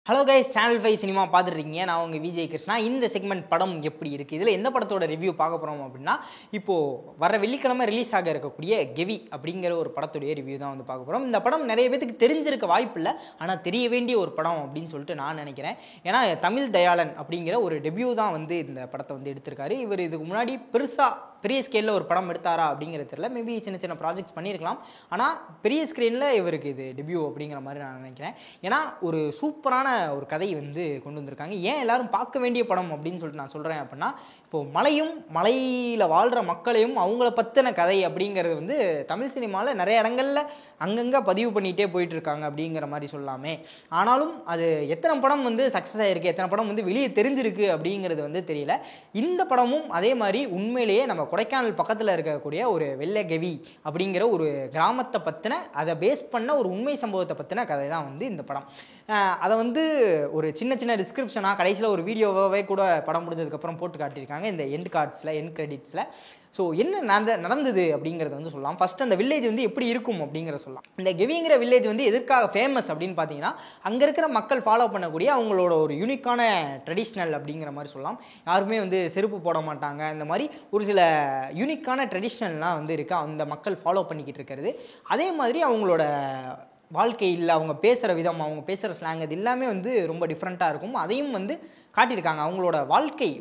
Hello guys, channel 5 cinema பார்த்துருக்கீங்க. நான் உங்கள் விஜய் கிருஷ்ணா. இந்த செக்மெண்ட் படம் எப்படி இருக்குது, இதில் எந்த படத்தோட ரிவ்யூ பார்க்க போகிறோம் அப்படின்னா, இப்போது வர வெள்ளிக்கிழமை ரிலீஸ் ஆக இருக்கக்கூடிய கெவி அப்படிங்கிற ஒரு படத்துடைய ரிவ்யூ தான் வந்து பார்க்க போகிறோம். இந்த படம் நிறைய பேத்துக்கு தெரிஞ்சிருக்க வாய்ப்பு இல்லை, ஆனால் தெரிய வேண்டிய ஒரு படம் அப்படின்னு சொல்லிட்டு நான் நினைக்கிறேன். ஏன்னா தமிழ் தயாளன் அப்படிங்கிற ஒரு டெபியூ தான் வந்து இந்த படத்தை வந்து எடுத்திருக்காரு. இவர் இதுக்கு முன்னாடி பெரிய ஸ்கேலில் ஒரு படம் எடுத்தாரா அப்படிங்கிறது தெரியல. மேபி சின்ன சின்ன ப்ராஜெக்ட்ஸ் பண்ணியிருக்கலாம், ஆனால் பெரிய ஸ்க்ரீனில் இவருக்கு இது டெபியூ அப்படிங்கிற மாதிரி நான் நினைக்கிறேன். ஏன்னா ஒரு சூப்பரான ஒரு கதை வந்து கொண்டு வந்திருக்காங்க. ஏன் எல்லாரும் பார்க்க வேண்டிய படம் அப்படின்னு சொல்லிட்டு நான் சொல்கிறேன் அப்படின்னா, இப்போது மலையில் வாழ்கிற மக்களையும் அவங்கள பற்றின கதை அப்படிங்கிறது வந்து தமிழ் சினிமாவில் நிறைய இடங்களில் அங்கங்கே பதிவு பண்ணிகிட்டே போயிட்டுருக்காங்க அப்படிங்கிற மாதிரி சொல்லாமே. ஆனாலும் அது எத்தனை படம் வந்து சக்ஸஸ் ஆகிருக்கு, எத்தனை படம் வந்து வெளியே தெரிஞ்சிருக்கு அப்படிங்கிறது வந்து தெரியல. இந்த படமும் அதே மாதிரி உண்மையிலேயே நம்ம கொடைக்கானல் பக்கத்தில் இருக்கக்கூடிய ஒரு வெள்ளகெவி அப்படிங்கிற ஒரு கிராமத்தை பற்றின, அதை பேஸ் பண்ண ஒரு உண்மை சம்பவத்தை பற்றின கதை தான் வந்து இந்த படம். அதை வந்து ஒரு சின்ன சின்ன டிஸ்கிரிப்ஷனாக கடைசியில் ஒரு வீடியோவாகவே கூட படம் முடிஞ்சதுக்கப்புறம் போட்டு காட்டியிருக்காங்க இந்த எண்ட் கார்ட்ஸில், எண்ட் கிரெடிட்ஸில். ஸோ என்ன நடந்தது அப்படிங்கிறத வந்து சொல்லலாம். ஃபஸ்ட் அந்த வில்லேஜ் வந்து எப்படி இருக்கும் அப்படிங்கிற சொல்லலாம். இந்த கெவிங்கிற வில்லேஜ் வந்து எதற்காக ஃபேமஸ் அப்படின்னு பார்த்தீங்கன்னா, அங்கே இருக்கிற மக்கள் ஃபாலோ பண்ணக்கூடிய அவங்களோட ஒரு யூனிக்கான ட்ரெடிஷ்னல் அப்படிங்கிற மாதிரி சொல்லலாம். யாருமே வந்து செருப்பு போட மாட்டாங்க, இந்த மாதிரி ஒரு சில யூனிக்கான ட்ரெடிஷ்னல்லாம் வந்து இருக்குது, அந்த மக்கள் ஃபாலோ பண்ணிக்கிட்டு இருக்கிறது. அதே மாதிரி அவங்களோட வாழ்க்கையில் அவங்க பேசுகிற விதம், அவங்க பேசுகிற ஸ்லாங், அது எல்லாமே வந்து ரொம்ப டிஃப்ரெண்ட்டாக இருக்கும். அதையும் வந்து காட்டியிருக்காங்க. அவங்களோட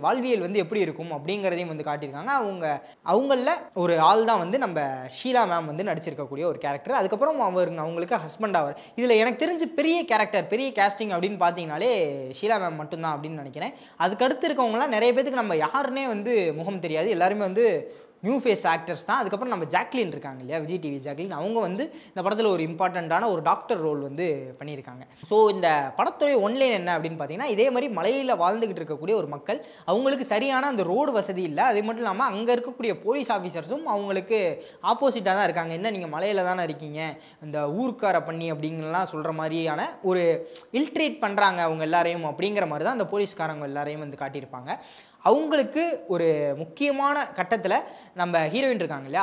வாழ்வியல் வந்து எப்படி இருக்கும் அப்படிங்கிறதையும் வந்து காட்டியிருக்காங்க. அவங்களில் ஒரு ஆள் தான் வந்து நம்ம ஷீலா மேம் வந்து நடிச்சிருக்கக்கூடிய ஒரு கேரக்டர். அதுக்கப்புறம் அவங்களுக்கு ஹஸ்பண்ட் ஆவார். இதில் எனக்கு தெரிஞ்சு பெரிய கேஸ்டிங் அப்படின்னு பார்த்தீங்கனாலே ஷீலா மேம் மட்டும்தான் அப்படின்னு நினைக்கிறேன். அதுக்கடுத்து இருக்கவங்களாம் நிறைய பேத்துக்கு நம்ம யாருன்னே வந்து முகம் தெரியாது, எல்லாருமே வந்து நியூ ஃபேஸ் ஆக்டர்ஸ் தான். அதுக்கப்புறம் நம்ம ஜாக்லின் இருக்காங்க இல்லையா, விஜய் டிவி ஜாக்லின், அவங்க வந்து இந்த படத்தில் ஒரு இம்பார்ட்டண்ட்டான ஒரு டாக்டர் ரோல் வந்து பண்ணியிருக்காங்க. ஸோ இந்த படத்துடைய ஒன்லைன் என்ன அப்படின்னு பார்த்தீங்கன்னா, இதே மாதிரி மலையில் வாழ்ந்துக்கிட்டு இருக்கக்கூடிய ஒரு மக்கள், அவங்களுக்கு சரியான அந்த ரோடு வசதி இல்லை. அது மட்டும் இல்லாமல் அங்கே இருக்கக்கூடிய போலீஸ் ஆஃபீஸர்ஸும் அவங்களுக்கு ஆப்போசிட்டாக தான் இருக்காங்க. என்ன நீங்கள் மலையில் தானே இருக்கீங்க, இந்த ஊர்க்கார பண்ணி அப்படிங்கலாம் சொல்கிற மாதிரியான ஒரு இல்ட்ரேட் பண்ணுறாங்க அவங்க எல்லாரையும் அப்படிங்கிற மாதிரி தான் அந்த போலீஸ்காரங்க எல்லாரையும் வந்து காட்டியிருப்பாங்க. அவங்களுக்கு ஒரு முக்கியமான கட்டத்தில் நம்ம ஹீரோயின் இருக்காங்க இல்லையா,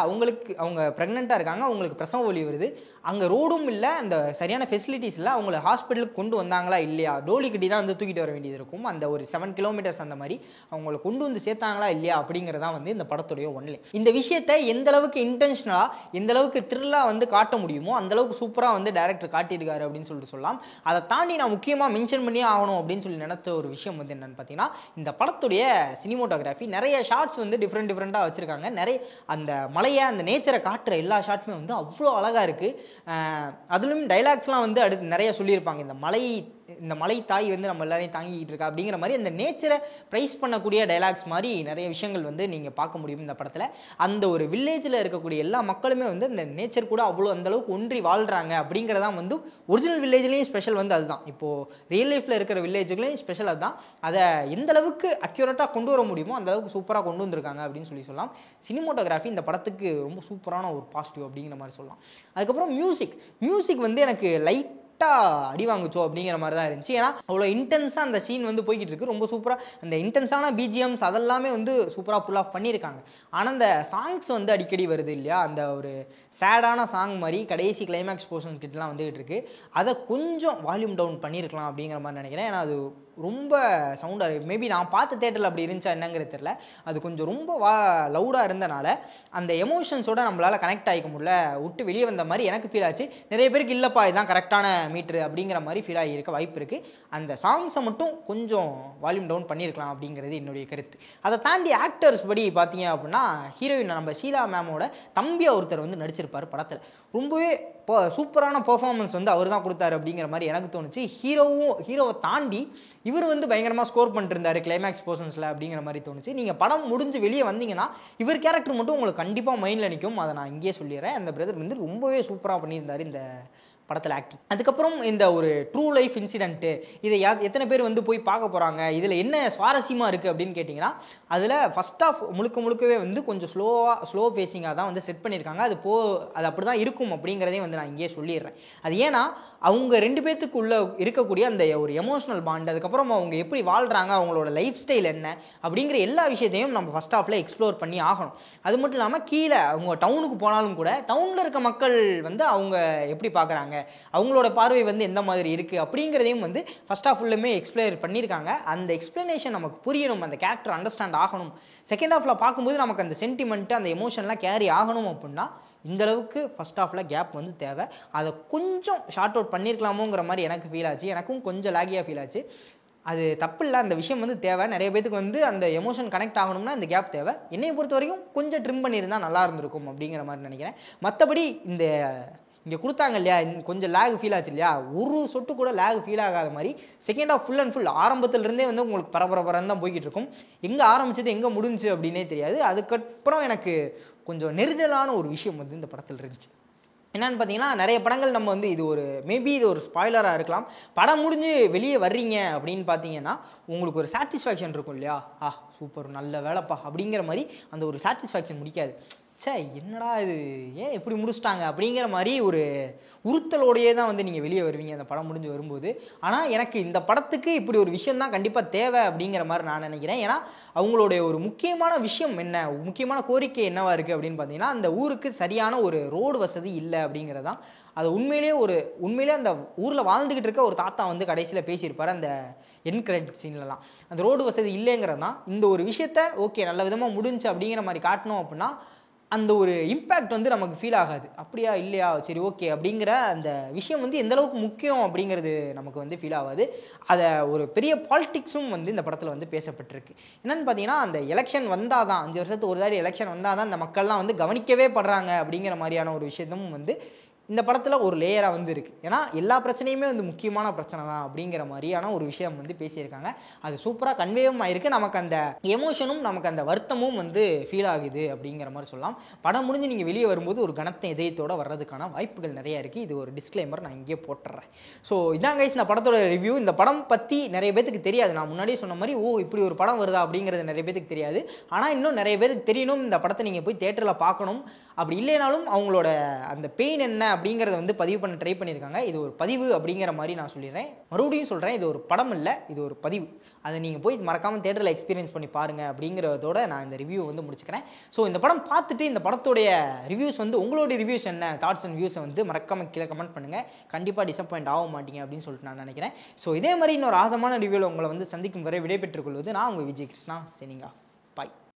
அவங்க ப்ரெக்னெண்ட்டாக இருக்காங்க, அவங்களுக்கு பிரசவ வலி வருது. அங்கே ரோடும் இல்லை, அந்த சரியான ஃபெசிலிட்டிஸ் இல்லை. அவங்கள ஹாஸ்பிட்டலுக்கு கொண்டு வந்தாங்களா இல்லையா, டோலி கட்டி தான் வந்து தூக்கிட்டு வர வேண்டியது இருக்கும். அந்த ஒரு 7 கிலோமீட்டர்ஸ் அந்த மாதிரி அவங்கள கொண்டு வந்து சேர்த்தாங்களா இல்லையா அப்படிங்கிறதான் வந்து இந்த படத்துடைய ஒன்லைன். இந்த விஷயத்தை எந்த அளவுக்கு இன்டென்ஷனலாக, எந்த அளவுக்கு த்ரில்லாக வந்து காட்ட முடியுமோ அந்த அளவுக்கு சூப்பராக வந்து டைரக்டர் காட்டியிருக்காரு அப்படின்னு சொல்லிட்டு சொல்லலாம். அதை தாண்டி நான் முக்கியமாக மென்ஷன் பண்ணியே ஆகணும் அப்படின்னு சொல்லி நினச்ச ஒரு விஷயம் வந்து என்னென்னு பார்த்தீங்கன்னா, இந்த படத்துடைய சினிமோட்டோகிராஃபி. நிறைய ஷார்ட்ஸ் வந்து டிஃப்ரெண்ட்டாக வச்சுருக்காங்க. நிறைய அந்த மலையை, அந்த நேச்சரை காட்டுற எல்லா ஷார்ட்ஸுமே வந்து அவ்வளோ அழகாக இருக்குது. அதுலேயும் டைலாக்ஸ்லாம் வந்து அடுத்து நிறைய சொல்லியிருப்பாங்க. இந்த மலை தாய் வந்து நம்ம எல்லாரையும் தாங்கிக்கிட்டு இருக்கா அப்படிங்கிற மாதிரி அந்த நேச்சரை ப்ரைஸ் பண்ணக்கூடிய டைலாக்ஸ் மாதிரி நிறைய விஷயங்கள் வந்து நீங்கள் பார்க்க முடியும் இந்த படத்தில். அந்த ஒரு வில்லேஜில் இருக்கக்கூடிய எல்லா மக்களுமே வந்து அந்த நேச்சர் கூட அவ்வளோ அந்தளவுக்கு ஒன்றி வாழ்கிறாங்க அப்படிங்கிறதான் வந்து ஒரிஜினல் வில்லேஜ்லேயும் ஸ்பெஷல் வந்து அதுதான். இப்போது ரியல் லைஃப்பில் இருக்கிற வில்லேஜுகளையும் ஸ்பெஷல் அதுதான். அதை எந்த அளவுக்கு அக்யூரேட்டாக கொண்டு வர முடியுமோ அந்த அளவுக்கு சூப்பராக கொண்டு வந்திருக்காங்க அப்படின்னு சொல்லலாம். சினிமோட்டோகிராஃபி இந்த படத்துக்கு ரொம்ப சூப்பரான ஒரு பாசிட்டிவ் அப்படிங்கிற மாதிரி சொல்லலாம். அதுக்கப்புறம் மியூசிக் வந்து எனக்கு அடி வாங்குச்சோ அப்படிங்கிற மாதிரி தான் இருந்துச்சு. ஏன்னா அவ்வளோ இன்டென்ஸாக அந்த சீன் வந்து போய்கிட்டு இருக்கு. ரொம்ப சூப்பராக அந்த இன்டென்ஸான பிஜிஎம்ஸ் அதெல்லாமே வந்து சூப்பராக புல் ஆஃப் பண்ணியிருக்காங்க. ஆனால் அந்த சாங்ஸ் வந்து அடிக்கடி வருது இல்லையா, அந்த ஒரு சேடான சாங் மாதிரி கடைசி கிளைமேக்ஸ் போர்ஷன் கிட்டலாம் வந்துகிட்டு இருக்கு. அதை கொஞ்சம் வால்யூம் டவுன் பண்ணியிருக்கலாம் அப்படிங்கிற மாதிரி நினைக்கிறேன். ஏன்னா அது ரொம்ப சவுண்டாக இருக்குது. மேபி நான் பார்த்த தேட்டரில் அப்படி இருந்துச்சா என்னங்கிறது தெரியல. அது கொஞ்சம் ரொம்ப லவுடாக இருந்தனால அந்த எமோஷன்ஸோட நம்மளால் கனெக்ட் ஆகிக்க முடியல, விட்டு வெளியே வந்த மாதிரி எனக்கு ஃபீல் ஆச்சு. நிறைய பேருக்கு இல்லைப்பா இதுதான் கரெக்டான மீட்ரு அப்படிங்கிற மாதிரி ஃபீல் ஆகியிருக்க வாய்ப்பு இருக்குது. அந்த சாங்ஸை மட்டும் கொஞ்சம் வால்யூம் டவுன் பண்ணியிருக்கலாம் அப்படிங்கிறது என்னுடைய கருத்து. அதை தாண்டி ஆக்டர்ஸ் படி பார்த்தீங்க அப்படின்னா, ஹீரோயின் நம்ம ஷீலா மேமோட தம்பியாக ஒருத்தர் வந்து நடிச்சிருப்பார் படத்தில். ரொம்பவே சூப்பரான பெர்ஃபார்மன்ஸ் வந்து அவர் தான் கொடுத்தாரு அப்படிங்கிற மாதிரி எனக்கு தோணுச்சு. ஹீரோவை தாண்டி இவர் வந்து பயங்கரமாக ஸ்கோர் பண்ணிட்டு இருந்தார் கிளைமேக்ஸ் போர்ஷன்ஸில் அப்படிங்கிற மாதிரி தோணுச்சு. நீங்கள் படம் முடிஞ்சு வெளியே வந்தீங்கன்னா இவர் கேரக்டர் மட்டும் உங்களுக்கு கண்டிப்பாக மைண்டில் நிற்கும். அதை நான் இங்கேயே சொல்லிடுறேன். அந்த பிரதர் வந்து ரொம்பவே சூப்பராக பண்ணியிருந்தார் இந்த படத்தில் ஆக்டிங். அதுக்கப்புறம் இந்த ஒரு ட்ரூ லைஃப் இன்சிடென்ட்டு, இதை எத்தனை பேர் வந்து போய் பார்க்க போகிறாங்க, இதில் என்ன சுவாரஸ்யமாக இருக்குது அப்படின்னு கேட்டிங்கன்னா, அதில் ஃபஸ்ட் ஆஃப் முழுக்கவே வந்து கொஞ்சம் ஸ்லோ பேசிங்காக தான் வந்து செட் பண்ணியிருக்காங்க. அது அப்படி தான் இருக்கும் அப்படிங்கிறதையும் வந்து நான் இங்கேயே சொல்லிடுறேன். அது ஏன்னா அவங்க 2 பேத்துக்குள்ள இருக்கக்கூடிய அந்த ஒரு எமோஷனல் பாண்ட், அதுக்கப்புறம் அவங்க எப்படி வாழ்கிறாங்க, அவங்களோட லைஃப் ஸ்டைல் என்ன அப்படிங்கிற எல்லா விஷயத்தையும் நம்ம ஃபஸ்ட் ஹாஃபில் எக்ஸ்ப்ளோர் பண்ணி ஆகணும். அது மட்டும் இல்லாமல் கீழே அவங்க டவுனுக்கு போனாலும் கூட டவுனில் இருக்க மக்கள் வந்து அவங்க எப்படி பார்க்குறாங்க, அவங்களோட பார்வை வந்து எந்த மாதிரி இருக்குது அப்படிங்கிறதையும் வந்து ஃபஸ்ட் ஹாஃப் ஃபுல்லுமே எக்ஸ்பிளைன் பண்ணியிருக்காங்க. அந்த எக்ஸ்ப்ளனேஷன் நமக்கு புரியணும், அந்த கேரக்டர் அண்டர்ஸ்டாண்ட் ஆகணும். செகண்ட் ஹாஃபில் பார்க்கும்போது நமக்கு அந்த சென்டிமெண்ட்டு அந்த எமோஷன்லாம் கேரி ஆகணும் அப்படின்னா இந்தளவுக்கு ஃபஸ்ட் ஹாஃபில் கேப் வந்து தேவை. அதை கொஞ்சம் ஷார்ட் அவுட் பண்ணியிருக்கலாமோங்கிற மாதிரி எனக்கு ஃபீல் ஆச்சு. எனக்கும் கொஞ்சம் லாகியாக ஃபீல் ஆச்சு. அது தப்பு இல்லை, அந்த விஷயம் வந்து தேவை. நிறைய பேத்துக்கு வந்து அந்த எமோஷன் கனெக்ட் ஆகணும்னா இந்த கேப் தேவை. என்னையை பொறுத்த வரைக்கும் கொஞ்சம் ட்ரிம் பண்ணியிருந்தால் நல்லா இருந்திருக்கும் அப்படிங்கிற மாதிரி நினைக்கிறேன். மற்றபடி இந்த இங்கே கொடுத்தாங்க இல்லையா, கொஞ்சம் லேக் ஃபீல் ஆச்சு இல்லையா, ஒரு சொட்டு கூட லேக் ஃபீல் ஆகாத மாதிரி second half full and full ஆரம்பத்துலேருந்தே வந்து உங்களுக்கு பரபரன்னு தான் போய்கிட்டு இருக்கும். எங்கே ஆரம்பிச்சது எங்கே முடிஞ்சு அப்படின்னே தெரியாது. அதுக்கப்புறம் எனக்கு கொஞ்சம் நெருடலான ஒரு விஷயம் வந்து இந்த படத்தில் இருந்துச்சு. என்னென்னு பார்த்தீங்கன்னா, நிறைய படங்கள் நம்ம வந்து இது ஒரு மேபி இது ஒரு ஸ்பாய்லராக இருக்கலாம். படம் முடிஞ்சு வெளியே வர்றீங்க அப்படின்னு பார்த்தீங்கன்னா உங்களுக்கு ஒரு சாட்டிஸ்ஃபேக்ஷன் இருக்கும் இல்லையா, சூப்பர் நல்ல வேலைப்பா அப்படிங்கிற மாதிரி அந்த ஒரு சாட்டிஸ்ஃபேக்ஷன் முடிக்காது. என்னடா இது, ஏன் எப்படி முடிச்சிட்டாங்க அப்படிங்கிற மாதிரி ஒரு உறுத்தலோடையே தான் வந்து நீங்கள் வெளியே வருவீங்க அந்த படம் முடிஞ்சு வரும்போது. ஆனால் எனக்கு இந்த படத்துக்கு இப்படி ஒரு விஷயம் தான் கண்டிப்பாக தேவை அப்படிங்கிற மாதிரி நான் நினைக்கிறேன். ஏன்னா அவங்களுடைய ஒரு முக்கியமான விஷயம் என்ன, முக்கியமான கோரிக்கை என்னவா இருக்குது அப்படின்னு பார்த்தீங்கன்னா, அந்த ஊருக்கு சரியான ஒரு ரோடு வசதி இல்லை அப்படிங்கிறது தான். அது உண்மையிலே அந்த ஊரில் வாழ்ந்துக்கிட்டு இருக்க ஒரு தாத்தா வந்து கடைசியில் பேசியிருப்பார் அந்த என் கிரெடிட் சீன்லலாம். அந்த ரோடு வசதி இல்லைங்கிறது தான் இந்த ஒரு விஷயத்த ஓகே நல்ல விதமாக முடிஞ்சு அப்படிங்கிற மாதிரி காட்டணும் அப்படின்னா அந்த ஒரு இம்பேக்ட் வந்து நமக்கு ஃபீல் ஆகாது. அப்படியா இல்லையா சரி ஓகே அப்படிங்கிற அந்த விஷயம் வந்து எந்தளவுக்கு முக்கியம் அப்படிங்கிறது நமக்கு வந்து ஃபீல் ஆகாது. அதை ஒரு பெரிய பாலிட்டிக்ஸும் வந்து இந்த படத்தில் வந்து பேசப்பட்டிருக்கு. என்னென்னு பார்த்தீங்கன்னா, அந்த எலெக்ஷன் வந்தால் தான் 5 வருஷத்துக்கு ஒரு தாடி எலெக்ஷன் வந்தால் தான் இந்த மக்கள்லாம் வந்து கவனிக்கவே படுறாங்க அப்படிங்கிற மாதிரியான ஒரு விஷயமும் வந்து இந்த படத்தில் ஒரு லேயராக வந்து இருக்குது. ஏன்னா எல்லா பிரச்சனையுமே வந்து முக்கியமான பிரச்சனை தான் அப்படிங்கிற மாதிரியான ஒரு விஷயம் வந்து பேசியிருக்காங்க. அது சூப்பராக கன்வேவும் ஆகிருக்கு. நமக்கு அந்த எமோஷனும் நமக்கு அந்த வருத்தமும் வந்து ஃபீல் ஆகுது அப்படிங்கிற மாதிரி சொல்லலாம். படம் முடிஞ்சு நீங்கள் வெளியே வரும்போது ஒரு கனத்த இதயத்தோடு வர்றதுக்கான வாய்ப்புகள் நிறையா இருக்குது. இது ஒரு டிஸ்க்ளைமர் நான் இங்கே போட்டுறேன். ஸோ இதான் கைஸ் இந்த படத்தோட ரிவ்யூ. இந்த படம் பற்றி நிறைய பேத்துக்கு தெரியாது. நான் முன்னாடியே சொன்ன மாதிரி இப்படி ஒரு படம் வருதா அப்படிங்கிறது நிறைய பேத்துக்கு தெரியாது. ஆனால் இன்னும் நிறைய பேருக்கு தெரியணும், இந்த படத்தை நீங்கள் போய் தேட்டரில் பார்க்கணும். அப்படி இல்லைனாலும் அவங்களோட அந்த பெயின் என்ன அப்படிங்கிறத வந்து பதிவு பண்ண ட்ரை பண்ணியிருக்காங்க. இது ஒரு பதிவு அப்படிங்கிற மாதிரி நான் சொல்லிடுறேன். மறுபடியும் சொல்கிறேன், இது ஒரு படம் இல்லை, இது ஒரு பதிவு. அதை நீங்கள் போய் மறக்காமல் தேட்டரில் எக்ஸ்பீரியன்ஸ் பண்ணி பாருங்கள் அப்படிங்கிறதோட நான் இந்த ரிவ்யூ வந்து முடிச்சுக்கிறேன். ஸோ இந்த படம் பார்த்துட்டு இந்த படத்தோடைய ரிவ்யூஸ் வந்து உங்களுடைய ரிவ்யூஸ் என்ன, தாட்ஸ் அண்ட் வியூஸை வந்து மறக்காமல் கீழே கமெண்ட் பண்ணுங்கள். கண்டிப்பாக டிசப்பாயிண்ட் ஆக மாட்டீங்க அப்படின்னு சொல்லிட்டு நான் நினைக்கிறேன். ஸோ இதே மாதிரி இன்னொரு ஆசமான ரிவ்யூவில் உங்களை வந்து சந்திக்கும் வரை விடைபெற்றுக் கொள்வது நான் உங்கள் விஜய் கிருஷ்ணா. சரிங்களா, பாய்.